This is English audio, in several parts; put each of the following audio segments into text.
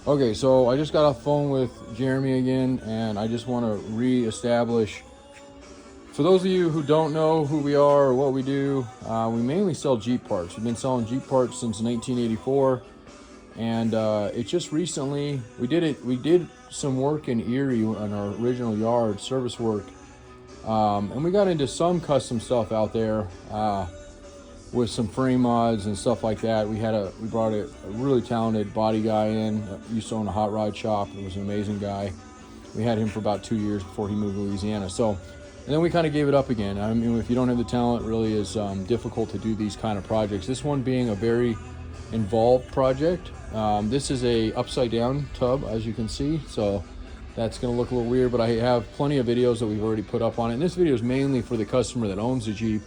Okay, so I just got off the phone with Jeremy again, and I just want to reestablish. For those of you who don't know who we are or what we do, we mainly sell Jeep parts. We've been selling Jeep parts since 1984, and it just recently we did it. We did some work in Erie on our original yard, service work, and we got into some custom stuff out there. With some frame mods and stuff like that. We brought a really talented body guy in, used to own a hot rod shop. It was an amazing guy. We had him for about 2 years before he moved to Louisiana. So, and then we kind of gave it up again. I mean, if you don't have the talent, it really is difficult to do these kind of projects. This one being a very involved project. This is a upside down tub, as you can see. So that's going to look a little weird, but I have plenty of videos that we've already put up on it. And this video is mainly for the customer that owns the Jeep.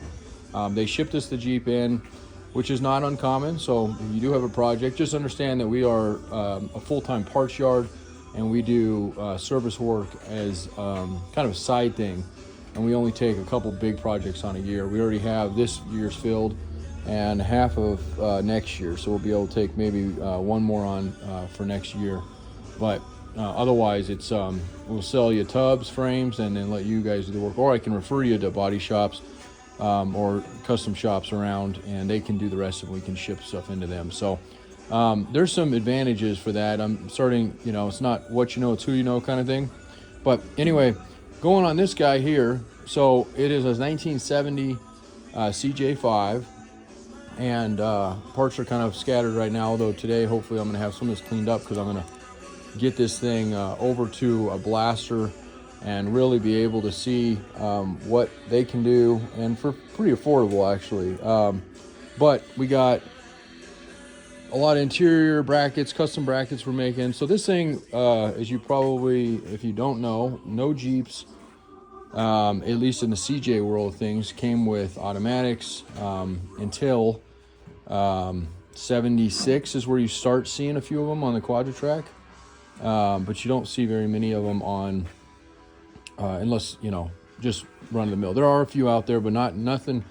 They shipped us the Jeep in, which is not uncommon. So if you do have a project, just understand that we are a full-time parts yard, and we do service work as kind of a side thing. And we only take a couple big projects on a year. We already have this year's filled and half of next year. So we'll be able to take maybe one more on for next year. But otherwise, it's we'll sell you tubs, frames, and then let you guys do the work. Or I can refer you to body shops or custom shops around, and they can do the rest, and we can ship stuff into them. So there's some advantages for that. I'm starting, it's not what you know, it's who you know kind of thing. But anyway, going on this guy here, so it is a 1970 CJ5, and parts are kind of scattered right now, although today hopefully I'm going to have some of this cleaned up, because I'm going to get this thing over to a blaster and really be able to see what they can do, and for pretty affordable actually. But we got a lot of interior brackets, custom brackets we're making. So this thing, as you probably, if you don't know, no Jeeps, at least in the CJ world of things, came with automatics until 76 is where you start seeing a few of them on the Quadra-Track. But you don't see very many of them on unless, just run of the mill. There are a few out there, but nothing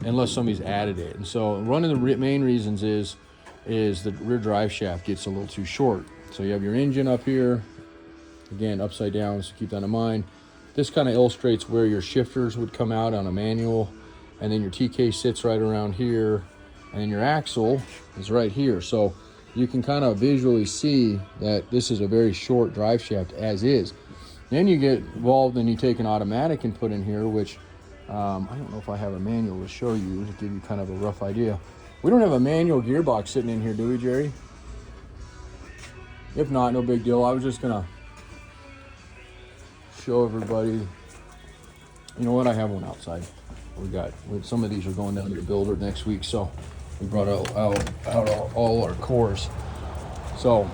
unless somebody's added it. And so one of the main reasons is the rear drive shaft gets a little too short. So you have your engine up here, again, upside down, so keep that in mind. This kind of illustrates where your shifters would come out on a manual, and then your TK sits right around here, and then your axle is right here. So you can kind of visually see that this is a very short drive shaft as is. Then you get involved and you take an automatic and put in here, which I don't know if I have a manual to show you to give you kind of a rough idea. We don't have a manual gearbox sitting in here, do we, Jerry? If not, no big deal. I was just gonna show everybody. You know what? I have one outside. Some of these are going down to the builder next week, so we brought out all our cores. So.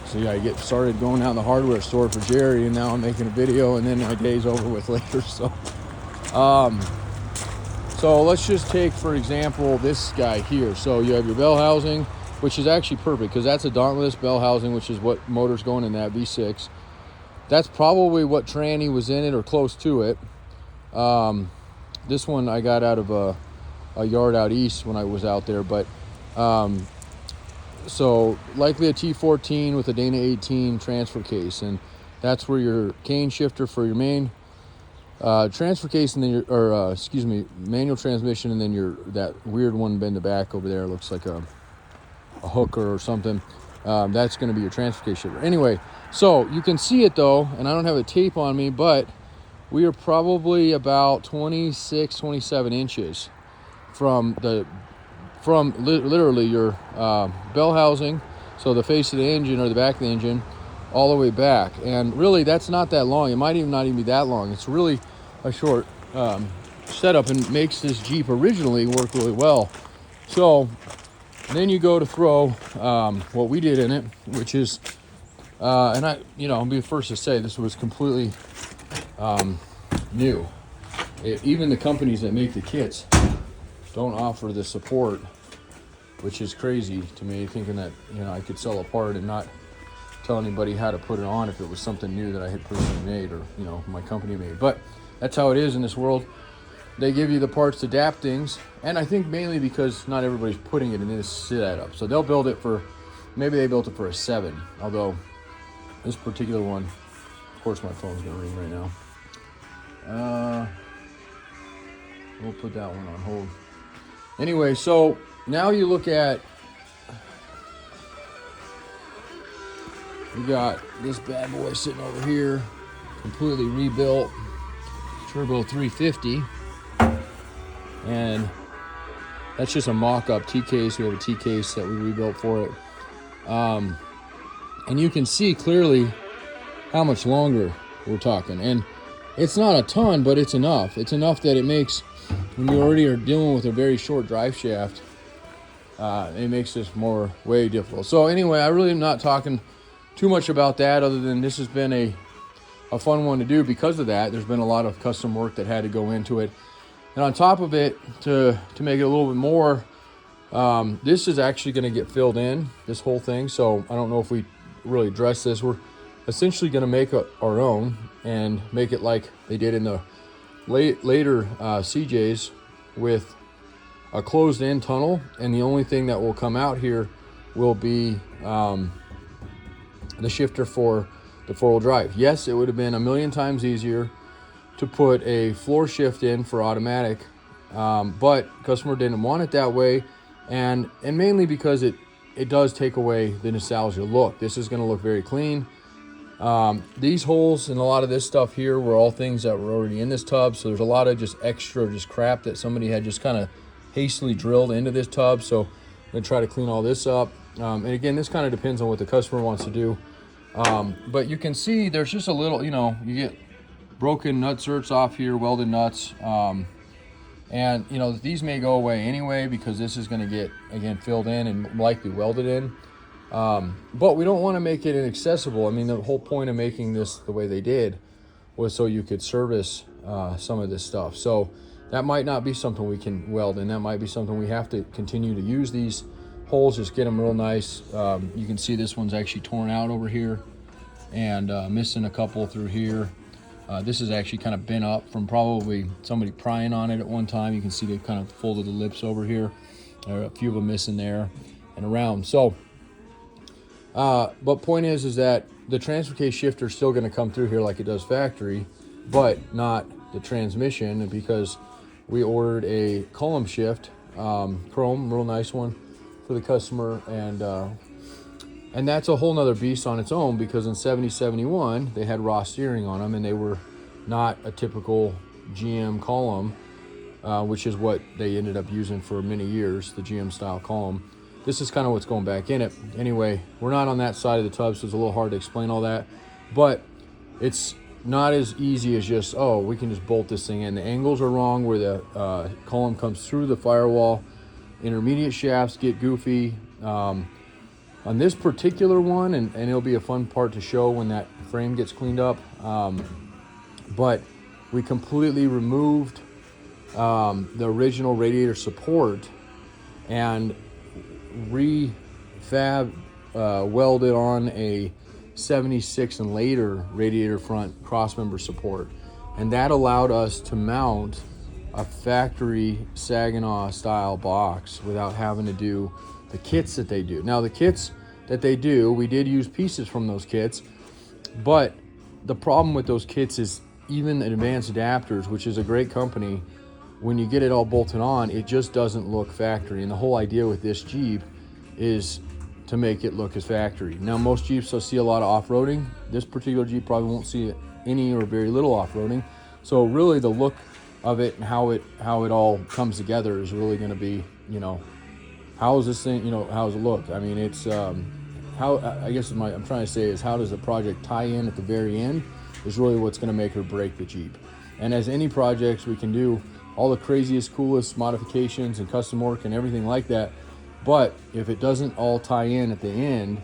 So yeah, I get started going down to the hardware store for Jerry, and now I'm making a video, and then my day's over with later. So let's just take, for example, this guy here. So you have your bell housing, which is actually perfect, because that's a Dauntless bell housing, which is what motor's going in that V6. That's probably what tranny was in it or close to it. This one I got out of a yard out east when I was out there, but so likely a T14 with a Dana 18 transfer case, and that's where your cane shifter for your main transfer case, and then your manual transmission, and then that weird one in the back over there looks like a hooker or something. That's going to be your transfer case shifter. Anyway, so you can see it though, and I don't have a tape on me, but we are probably about 26, 27 inches from literally your bell housing, so the face of the engine or the back of the engine, all the way back. And really, that's not that long. It might not even be that long. It's really a short setup, and makes this Jeep originally work really well. So then you go to throw what we did in it, which is, and I'll be the first to say this was completely new. Even the companies that make the kits don't offer the support, which is crazy to me, thinking that I could sell a part and not tell anybody how to put it on if it was something new that I had personally made or my company made. But that's how it is in this world. they give you the parts to adapt things, and I think mainly because not everybody's putting it in this setup. So they'll build it for, maybe they built it for a 7, although this particular one, of course my phone's gonna ring right now. We'll put that one on hold. Anyway, so now you look at, we got this bad boy sitting over here, completely rebuilt, turbo 350, and that's just a mock-up T-case. We have a T-case that we rebuilt for it, and you can see clearly how much longer we're talking, and it's not a ton, but it's enough. It's enough that it makes, when you already are dealing with a very short drive shaft, it makes this way difficult. So anyway, I really am not talking too much about that, other than this has been a fun one to do because of that. There's been a lot of custom work that had to go into it. And on top of it, to make it a little bit more, this is actually going to get filled in, this whole thing. So I don't know if we really address this. We're essentially going to make our own and make it like they did in the later CJs, with a closed-in tunnel, and the only thing that will come out here will be the shifter for the 4-wheel drive. Yes, it would have been a million times easier to put a floor shift in for automatic, but customer didn't want it that way, and mainly because it does take away the nostalgia look. This is going to look very clean. These holes and a lot of this stuff here were all things that were already in this tub, so there's a lot of just extra crap that somebody had just kind of hastily drilled into this tub. So I'm going to try to clean all this up, and again, this kind of depends on what the customer wants to do. But you can see there's just a little, you get broken nut certs off here, welded nuts, and these may go away anyway because this is going to get, again, filled in and likely welded in. But we don't want to make it inaccessible. I mean, the whole point of making this the way they did was so you could service some of this stuff. So that might not be something we can weld in. That might be something we have to continue to use these holes, just get them real nice. You can see this one's actually torn out over here and missing a couple through here. This is actually kind of bent up from probably somebody prying on it at one time. You can see they've kind of folded the lips over here. There are a few of them missing there and around. So but point is that the transfer case shifter is still going to come through here like it does factory, but not the transmission, because we ordered a column shift, chrome, real nice one for the customer, and that's a whole nother beast on its own, because in 7071 they had raw steering on them, and they were not a typical GM column, which is what they ended up using for many years, the GM style column. This is kind of what's going back in it. Anyway, we're not on that side of the tub, so it's a little hard to explain all that. But it's not as easy as just, oh, we can just bolt this thing in. The angles are wrong where the column comes through the firewall. Intermediate shafts get goofy. On this particular one, and it'll be a fun part to show when that frame gets cleaned up, but we completely removed the original radiator support and welded on a 76 and later radiator front crossmember support, and that allowed us to mount a factory Saginaw style box without having to do the kits that they do. Now the kits that they do, we did use pieces from those kits, but the problem with those kits is even Advanced Adapters, which is a great company, when you get it all bolted on, it just doesn't look factory. And the whole idea with this Jeep is to make it look as factory. Now, most Jeeps will see a lot of off-roading. This particular Jeep probably won't see any or very little off-roading. So really the look of it and how it all comes together is really going to be, how is this thing, how does it look? I mean, it's, how, I guess I'm trying to say is, how does the project tie in at the very end is really what's going to make or break the Jeep. And as any projects, we can do all the craziest, coolest modifications and custom work and everything like that, but if it doesn't all tie in at the end,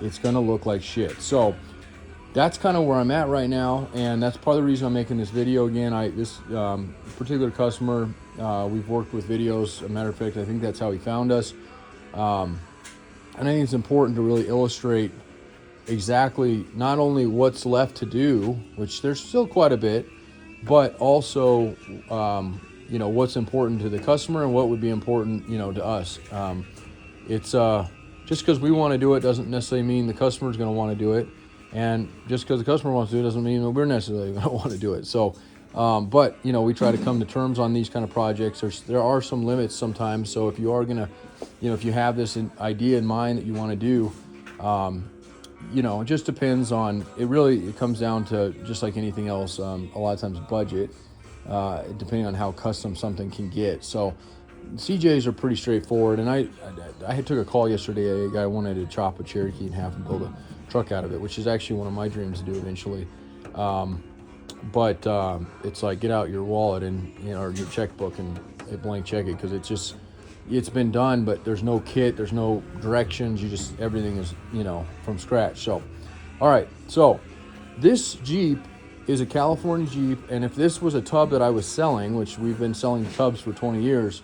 it's going to look like shit. So that's kind of where I'm at right now, and that's part of the reason I'm making this video again. This particular customer, we've worked with videos. As a matter of fact, I think that's how he found us. And I think it's important to really illustrate exactly not only what's left to do, which there's still quite a bit, but also you know, what's important to the customer and what would be important, you know, to us. It's just because we want to do it doesn't necessarily mean the customer is going to want to do it. And just because the customer wants to do it doesn't mean that we're necessarily going to want to do it. So, but, you know, we try to come to terms on these kind of projects. There are some limits sometimes. So if you are going to, you know, if you have this idea in mind that you want to do, you know, it just depends on, it comes down to just like anything else, a lot of times budget, depending on how custom something can get. So CJs are pretty straightforward. And I took a call yesterday. A guy wanted to chop a Cherokee in half and build a truck out of it, which is actually one of my dreams to do eventually. But it's like, get out your wallet and, you know, or your checkbook and blank check it, because it's been done, but there's no kit, there's no directions, everything is, you know, from scratch. So, all right, so this Jeep is a California Jeep, and if this was a tub that I was selling, which we've been selling tubs for 20 years,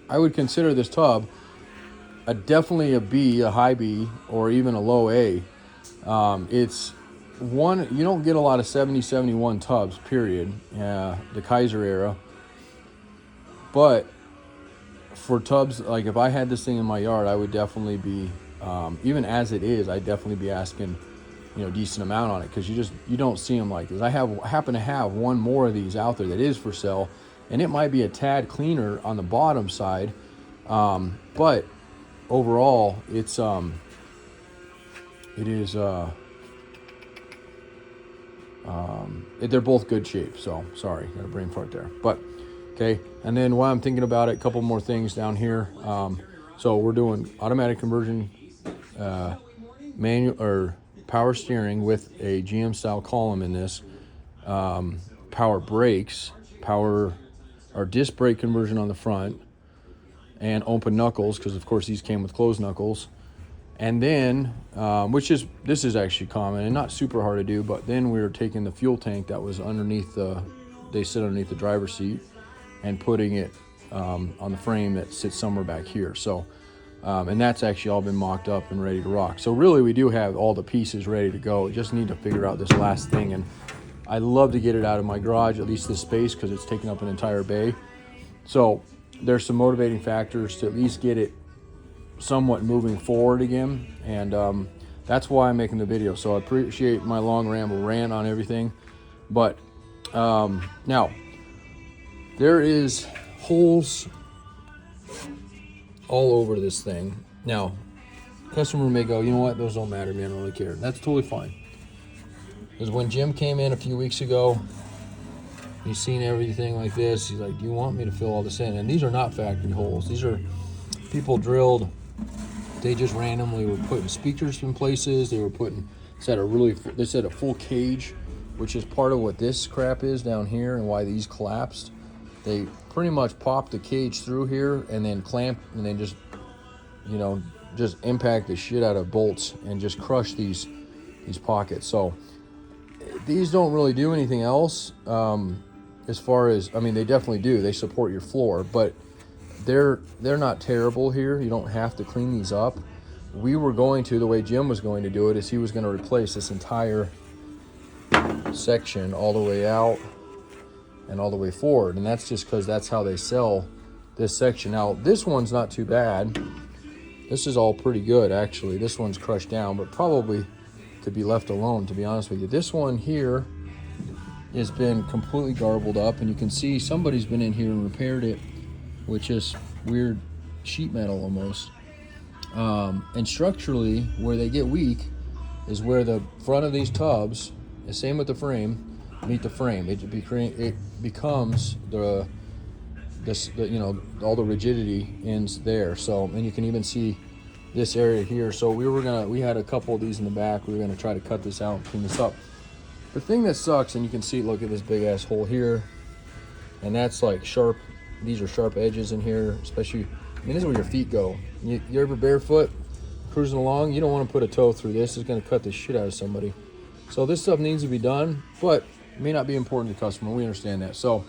I would consider this tub definitely a B, a high B, or even a low A. It's one, you don't get a lot of 70, 71 tubs, period, the Kaiser era, but for tubs, like if I had this thing in my yard, I would definitely be, even as it is, I'd definitely be asking, you know, decent amount on it, because you don't see them like this. I happen to have one more of these out there that is for sale, and it might be a tad cleaner on the bottom side, but overall it's they're both good shape. So sorry, got a brain fart there, but okay. And then while I'm thinking about it, a couple more things down here. So we're doing automatic conversion, manual or power steering with a GM style column in this, power brakes, power or disc brake conversion on the front, and open knuckles, because of course these came with closed knuckles. And then, this is actually common and not super hard to do, but then we were taking the fuel tank that was underneath they sit underneath the driver's seat, and putting it on the frame that sits somewhere back here. So, and that's actually all been mocked up and ready to rock. So really we do have all the pieces ready to go. We just need to figure out this last thing, and I'd love to get it out of my garage, at least this space, because it's taking up an entire bay. So there's some motivating factors to at least get it somewhat moving forward again, and that's why I'm making the video. So I appreciate my long rant on everything, but now there is holes all over this thing. Now customer may go, you know what, those don't matter, man, I don't really care. That's totally fine, because when Jim came in a few weeks ago, he's seen everything like this. He's like, do you want me to fill all this in? And these are not factory holes. These are people drilled. They just randomly were putting speakers in places. They were putting, they said a full cage, which is part of what this crap is down here and why these collapsed. They pretty much popped the cage through here and then clamped, and then just, you know, just impact the shit out of bolts and just crush these pockets. So these don't really do anything else, as far as, I mean, they definitely do. They support your floor, but they're not terrible here. You don't have to clean these up. We were going to, the way Jim was going to do it, is he was going to replace this entire section all the way out and all the way forward, and that's just because that's how they sell this section. Now this one's not too bad. This is all pretty good, actually. This one's crushed down, but probably could be left alone, to be honest with you. This one here has been completely garbled up, and you can see somebody's been in here and repaired it with just weird sheet metal almost. And structurally, where they get weak is where the front of these tubs, the same with the frame, meet the frame. It becomes the you know, all the rigidity ends there. So, and you can even see this area here. So we had a couple of these in the back. We were gonna try to cut this out and clean this up. The thing that sucks, and you can see, look at this big ass hole here, and that's like sharp. These are sharp edges in here, especially, I mean, this is where your feet go. You ever barefoot cruising along, you don't want to put a toe through this. It's going to cut the shit out of somebody. So this stuff needs to be done, but it may not be important to the customer. We understand that. So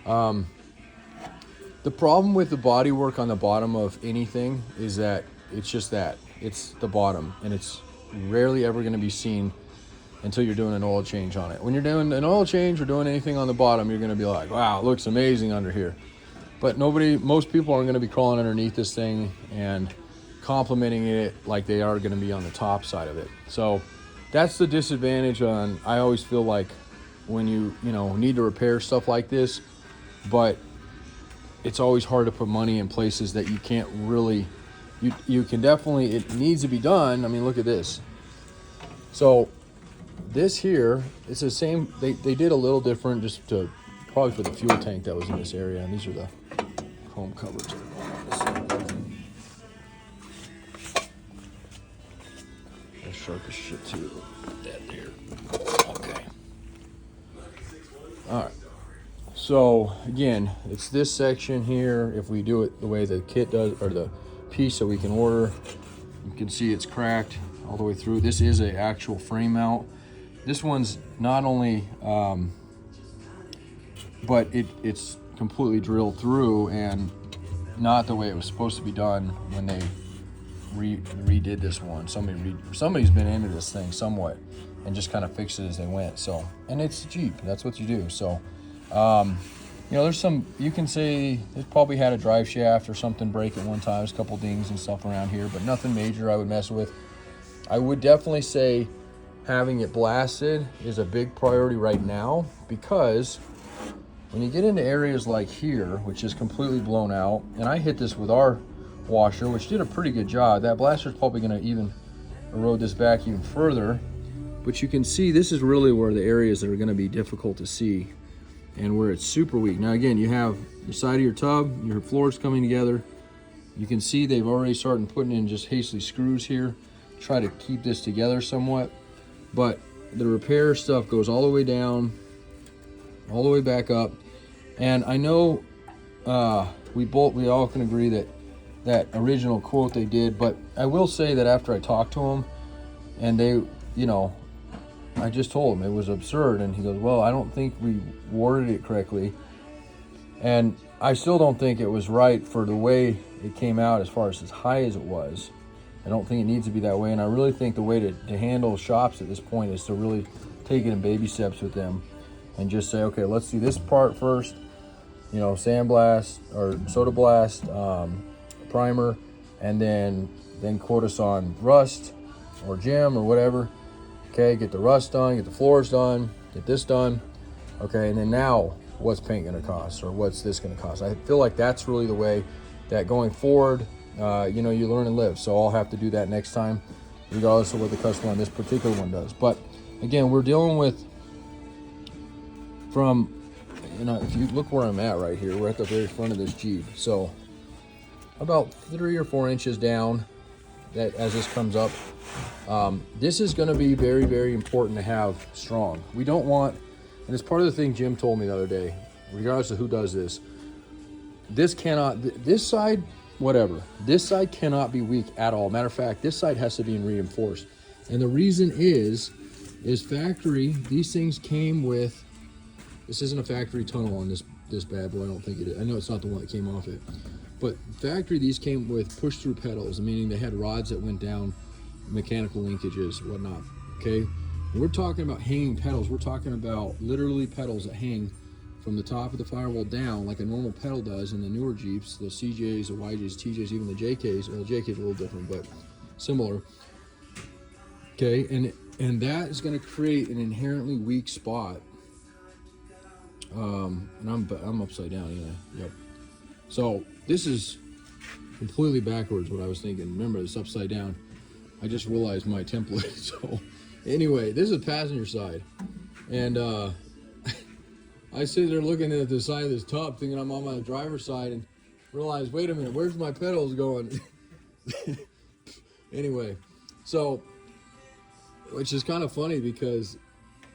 the problem with the body work on the bottom of anything is that it's just that. It's the bottom, and it's rarely ever going to be seen until you're doing an oil change on it. When you're doing an oil change or doing anything on the bottom, you're going to be like, wow, it looks amazing under here. But most people aren't going to be crawling underneath this thing and complimenting it like they are going to be on the top side of it. So that's the disadvantage on, I always feel like when you need to repair stuff like this, but it's always hard to put money in places that you can't really, you can definitely, it needs to be done. I mean, look at this. So this here, it's the same, they did a little different just to, probably for the fuel tank that was in this area. And these are the chrome covers. That's sharp as shit too. That there. Okay. All right. So again, it's this section here. If we do it the way the kit does, or the piece that we can order, you can see it's cracked all the way through. This is an actual frame mount. This one's not only, but it's completely drilled through and not the way it was supposed to be done when they redid this one. Somebody's been into this thing somewhat and just kind of fixed it as they went. So, and it's Jeep. That's what you do. So, there's some, you can say it probably had a drive shaft or something break at one time. There's a couple dings and stuff around here, but nothing major I would mess with. I would definitely say having it blasted is a big priority right now, because when you get into areas like here, which is completely blown out, and I hit this with our washer, which did a pretty good job. That blaster is probably going to even erode this back even further, but you can see this is really where the areas that are going to be difficult to see and where it's super weak. Now again, you have the side of your tub, your floors coming together. You can see they've already started putting in just hastily screws here, try to keep this together somewhat. But the repair stuff goes all the way down, all the way back up. And I know we all can agree that that original quote they did, but I will say that after I talked to them, and they, I just told him it was absurd, and he goes, well, I don't think we worded it correctly. And I still don't think it was right for the way it came out as far as high as it was. I don't think it needs to be that way, and I really think the way to handle shops at this point is to really take it in baby steps with them and just say, okay, let's do this part first, sandblast or soda blast, primer, and then quote us on rust or gem or whatever. Okay, get the rust done, get the floors done, get this done. Okay, and then now what's paint gonna cost, or what's this gonna cost? I feel like that's really the way that going forward, you learn and live. So I'll have to do that next time, regardless of what the customer on this particular one does. But again, we're dealing with if you look where I'm at right here, we're at the very front of this Jeep. So about 3 or 4 inches down, that as this comes up, this is going to be very, very important to have strong. We don't want, and it's part of the thing Jim told me the other day, regardless of who does this, this side, whatever, this side cannot be weak at all. Matter of fact, this side has to be reinforced. And the reason is factory, these things came with, this isn't a factory tunnel on this bad boy, I don't think it is. I know it's not the one that came off it. But factory, these came with push-through pedals, meaning they had rods that went down, mechanical linkages, whatnot, okay? When we're talking about hanging pedals, we're talking about literally pedals that hang from the top of the firewall down like a normal pedal does in the newer Jeeps, the CJs, the YJs, TJs, even the JKs. Well, the JK's a little different, but similar. Okay, and that is going to create an inherently weak spot. And I'm upside down anyway. Yep. So this is completely backwards what I was thinking. Remember, it's upside down. I just realized my template. So anyway, this is passenger side, and I sit there looking at the side of this tub, thinking I'm on my driver's side, and realize, wait a minute, where's my pedals going? Anyway, so, which is kind of funny because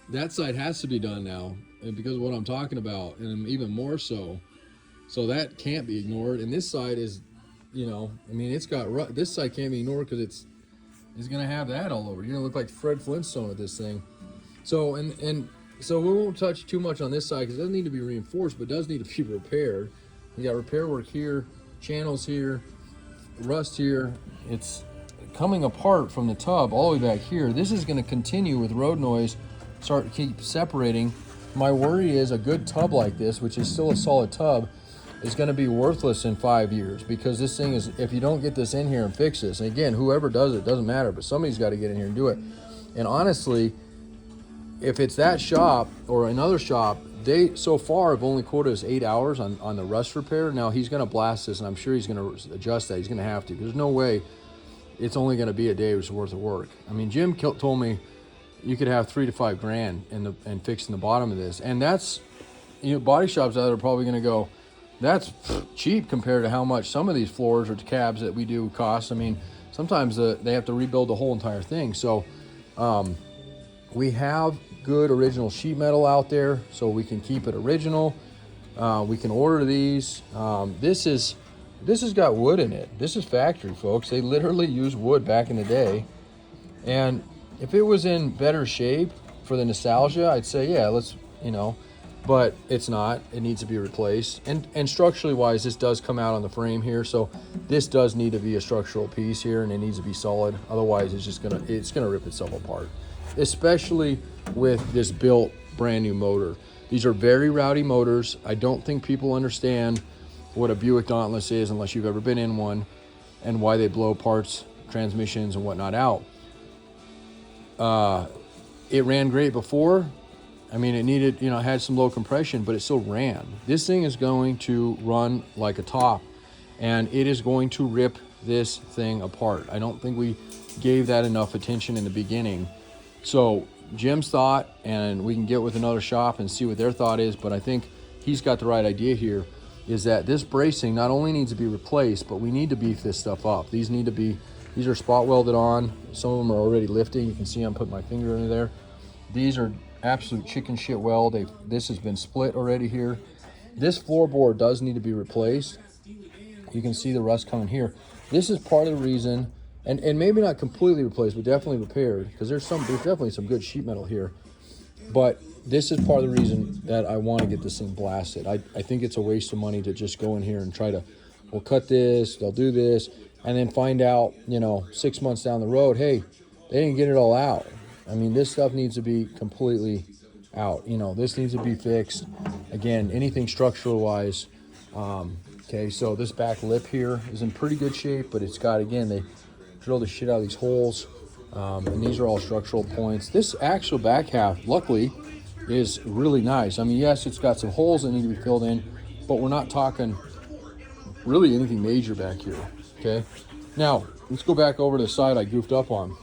that side has to be done now, and because of what I'm talking about, and even more so. So that can't be ignored. And this side is, it's got, this side can't be ignored because it's going to have that all over. You're going to look like Fred Flintstone with this thing. So, and so we won't touch too much on this side because it doesn't need to be reinforced, but does need to be repaired. We got repair work here, channels here, rust here. It's coming apart from the tub all the way back here. This is going to continue with road noise, keep separating. My worry is a good tub like this, which is still a solid tub, is going to be worthless in 5 years, because this thing is, if you don't get this in here and fix this, and again, whoever does it, doesn't matter, but somebody's got to get in here and do it. And honestly, if it's that shop or another shop, they so far have only quoted us 8 hours on the rust repair. Now he's going to blast this, and I'm sure he's going to adjust that. He's going to have to. There's no way it's only going to be a day's worth of work. I mean, Jim told me you could have $3 to $5 grand in fixing the bottom of this, and that's, you know, body shops out there are probably going to go, that's cheap compared to how much some of these floors or cabs that we do cost. I mean, sometimes they have to rebuild the whole entire thing. So we have good original sheet metal out there, so we can keep it original. We can order these. This has got wood in it. This is factory, folks. They literally used wood back in the day. And if it was in better shape for the nostalgia, I'd say, yeah, let's, you know, but it's not. It needs to be replaced. And structurally wise, this does come out on the frame here, so this does need to be a structural piece here, and it needs to be solid. Otherwise, it's gonna rip itself apart, especially with this built brand new motor. These are very rowdy motors. I don't think people understand what a Buick Dauntless is unless you've ever been in one, and why they blow parts, transmissions, and whatnot out. It ran great before. I mean, it needed, you know, had some low compression, but it still ran. This thing is going to run like a top, and it is going to rip this thing apart. I don't think we gave that enough attention in the beginning. So Jim's thought, and we can get with another shop and see what their thought is, but I think he's got the right idea here, is that this bracing not only needs to be replaced, but we need to beef this stuff up. These are spot welded on. Some of them are already lifting. You can see I'm putting my finger in there. These are absolute chicken shit weld. This has been split already here. This floorboard does need to be replaced. You can see the rust coming here. This is part of the reason, and maybe not completely replaced, but definitely repaired, because there's definitely some good sheet metal here. But this is part of the reason that I want to get this thing blasted. I think it's a waste of money to just go in here and try to, we'll cut this, they'll do this, and then find out, you know, 6 months down the road, hey, they didn't get it all out. I mean, this stuff needs to be completely out. You know, this needs to be fixed. Again, anything structural wise. Okay, so this back lip here is in pretty good shape, but it's got, again, they drilled the shit out of these holes. And these are all structural points. This actual back half, luckily, is really nice. I mean, yes, it's got some holes that need to be filled in, but we're not talking really anything major back here. Okay, now let's go back over to the side I goofed up on.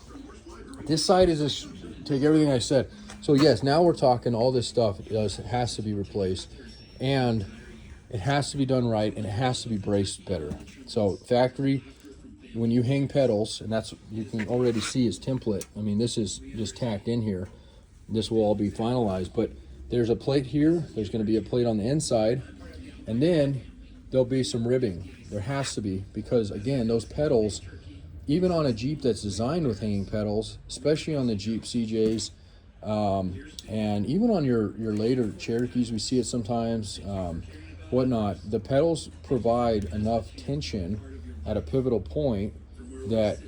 This side is just, take everything I said. So yes, now we're talking all this stuff has to be replaced, and it has to be done right, and it has to be braced better. So factory, when you hang pedals, and that's, you can already see his template. I mean, this is just tacked in here. This will all be finalized, but there's a plate here. There's going to be a plate on the inside, and then there'll be some ribbing. There has to be, because again, those pedals, even on a Jeep that's designed with hanging pedals, especially on the Jeep CJs, and even on your later Cherokees, we see it sometimes, whatnot, the pedals provide enough tension at a pivotal point that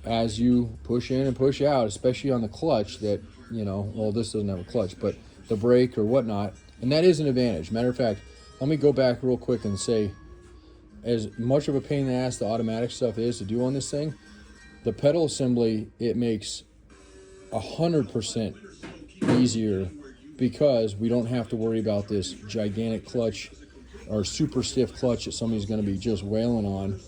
as you push in and push out, especially on the clutch, that, you know, well, this doesn't have a clutch, but the brake or whatnot, and that is an advantage. Matter of fact, let me go back real quick and say, as much of a pain in the ass the automatic stuff is to do on this thing, the pedal assembly, it makes 100% easier, because we don't have to worry about this gigantic clutch or super stiff clutch that somebody's going to be just wailing on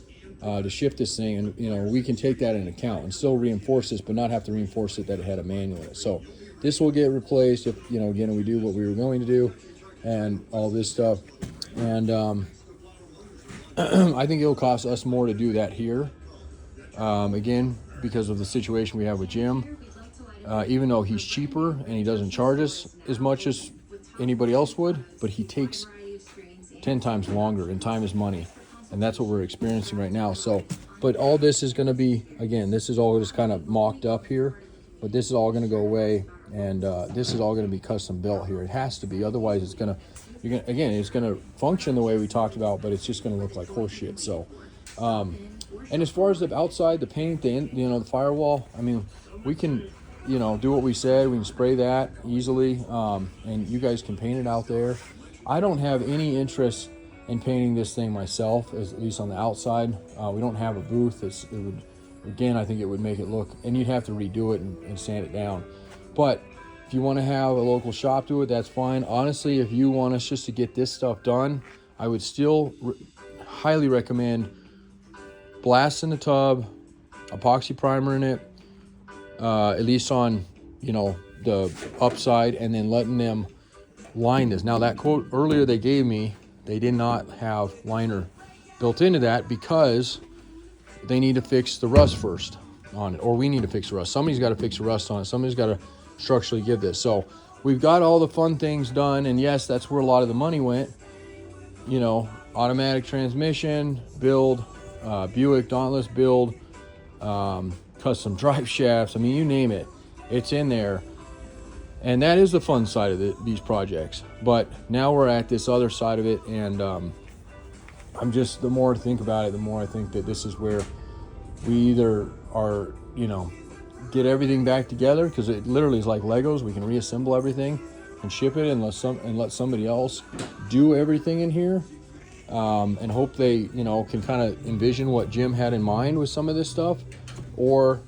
to shift this thing. And, you know, we can take that into account and still reinforce this, but not have to reinforce it that it had a manual in it. So this will get replaced if, you know, again, we do what we were going to do and all this stuff. And I think it'll cost us more to do that here. Again, because of the situation we have with Jim, even though he's cheaper and he doesn't charge us as much as anybody else would, but he takes 10 times longer, and time is money. And that's what we're experiencing right now. So, but all this is going to be, again, this is all just kind of mocked up here, but this is all going to go away, and this is all going to be custom built here. It has to be, otherwise it's going to, again, it's going to function the way we talked about, but it's just going to look like horse shit. So And as far as the outside, the paint, the firewall, I mean, we can, do what we said. We can spray that easily, and you guys can paint it out there. I don't have any interest in painting this thing myself, at least on the outside. We don't have a booth. I think it would make it look, and you'd have to redo it and sand it down. But if you want to have a local shop do it, that's fine. Honestly, if you want us just to get this stuff done, I would still highly recommend blasting the tub, epoxy primer in it, at least on, the upside, and then letting them line this. Now, that quote earlier they gave me, they did not have liner built into that because they need to fix the rust first on it, or we need to fix the rust. Somebody's got to fix the rust on it. Somebody's got to structurally give this. So we've got all the fun things done, and yes, that's where a lot of the money went. Automatic transmission build, Buick Dauntless build, custom drive shafts. I mean, you name it, it's in there. And that is the fun side of these projects. But now we're at this other side of it, and the more I think about it, the more I think that this is where we either are, get everything back together, because it literally is like Legos. We can reassemble everything and ship it, and let somebody else do everything in here, and hope they can kind of envision what Jim had in mind with some of this stuff, or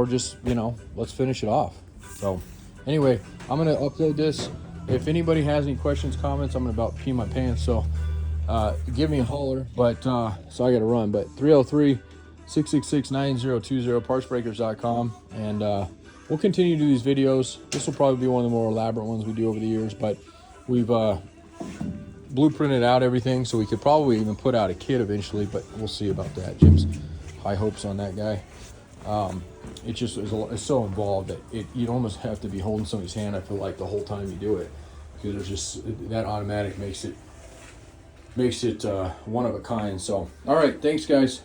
just let's finish it off. So anyway, I'm gonna upload this. If anybody has any questions, comments, I'm about to pee my pants, so give me a holler. But so I gotta run, but 303-666-9020, partsbreakers.com, and we'll continue to do these videos. This will probably be one of the more elaborate ones we do over the years, but we've blueprinted out everything, so we could probably even put out a kit eventually, but we'll see about that. Jim's high hopes on that guy. It just it's so involved that you'd almost have to be holding somebody's hand, I feel like, the whole time you do it, because there's just that automatic makes it one of a kind. So all right, thanks guys.